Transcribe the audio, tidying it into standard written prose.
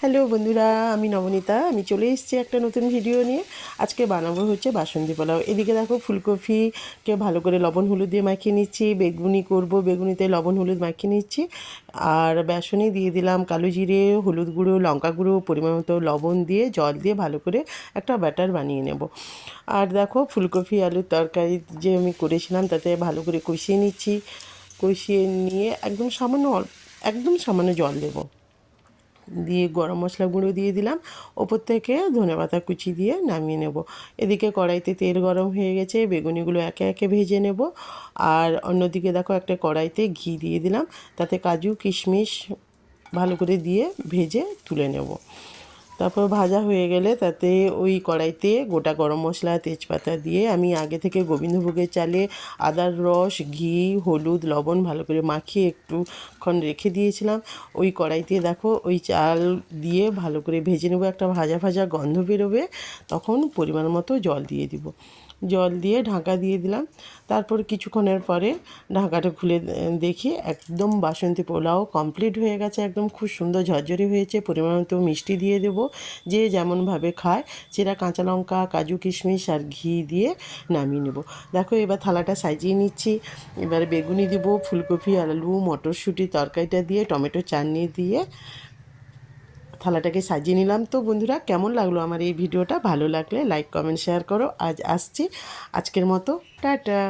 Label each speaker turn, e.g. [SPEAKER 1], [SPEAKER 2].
[SPEAKER 1] Hello বন্ধুরা, আমি নবনীতা। আমি চলে এসেছি একটা নতুন ভিডিও নিয়ে। আজকে বানাবো হচ্ছে বাসন্তী পোলাও। এদিকে দেখো, ফুলকপিকে ভালো করে লবণ হলুদ দিয়ে মাখিয়ে নিচ্ছি। বেগুনি করব, বেগুনিতে লবণ হলুদ মাখিয়ে নিচ্ছি। আর বেসনে দিয়ে দিলাম কালো জিরে, হলুদ গুঁড়ো, লঙ্কা গুঁড়ো, পরিমাণ মতো লবণ দিয়ে জল দিয়ে ভালো করে একটা ব্যাটার বানিয়ে নেব। আর দেখো, ফুলকপি আলুর তরকারি যে আমি করেছিলাম তাতে ভালো করে কষিয়ে নিচ্ছি। কষিয়ে নিয়ে একদম সামান্য জল দেবো, দিয়ে গরম মশলা গুঁড়ো দিয়ে দিলাম। ওপর থেকে ধনেপাতা কুচি দিয়ে নামিয়ে নেব। এদিকে কড়াইতে তেল গরম হয়ে গেছে, বেগুনিগুলো একে একে ভেজে নেব। আর অন্যদিকে দেখো, একটা কড়াইতে ঘি দিয়ে দিলাম, তাতে কাজু কিশমিশ ভালো করে দিয়ে ভেজে তুলে নেব। তারপর ভাজা হয়ে গেলে তাতে ওই কড়াইতে গোটা গরম মশলা তেজপাতা দিয়ে আমি আগে থেকে গোবিন্দভোগের চালে আদার রস, ঘি, হলুদ, লবণ ভালো করে মাখিয়ে একটুক্ষণ রেখে দিয়েছিলাম। ওই কড়াইতে দেখো ওই চাল দিয়ে ভালো করে ভেজে নেব। একটা ভাজা ভাজা গন্ধ বেরোবে, তখন পরিমাণ মতো জল দিয়ে দিব। জল দিয়ে ঢাকা দিয়ে দিলাম। তারপর কিছুক্ষণের পরে ঢাকাটা খুলে দেখি একদম বাসন্তী পোলাও কমপ্লিট হয়ে গেছে। একদম খুব সুন্দর ঝরঝরে হয়েছে। পরিমাণ মতো মিষ্টি দিয়ে দেবো, যে যেমনভাবে খায়। চেরা কাঁচা লঙ্কা, কাজু কিশমিশ আর ঘি দিয়ে নামিয়ে নেব। দেখো, এবার থালাটা সাজিয়ে নিচ্ছি। এবারে বেগুনি দিব, ফুলকপি, আলু, মটরশুঁটি তরকারিটা দিয়ে, টমেটো চাটনি দিয়ে থালাটাকে সাজিয়ে নিলাম। তো বন্ধুরা, কেমন লাগলো আমার এই ভিডিওটা? ভালো লাগলে লাইক কমেন্ট শেয়ার করো। আজ আসছি, আজকের মতো টাটা।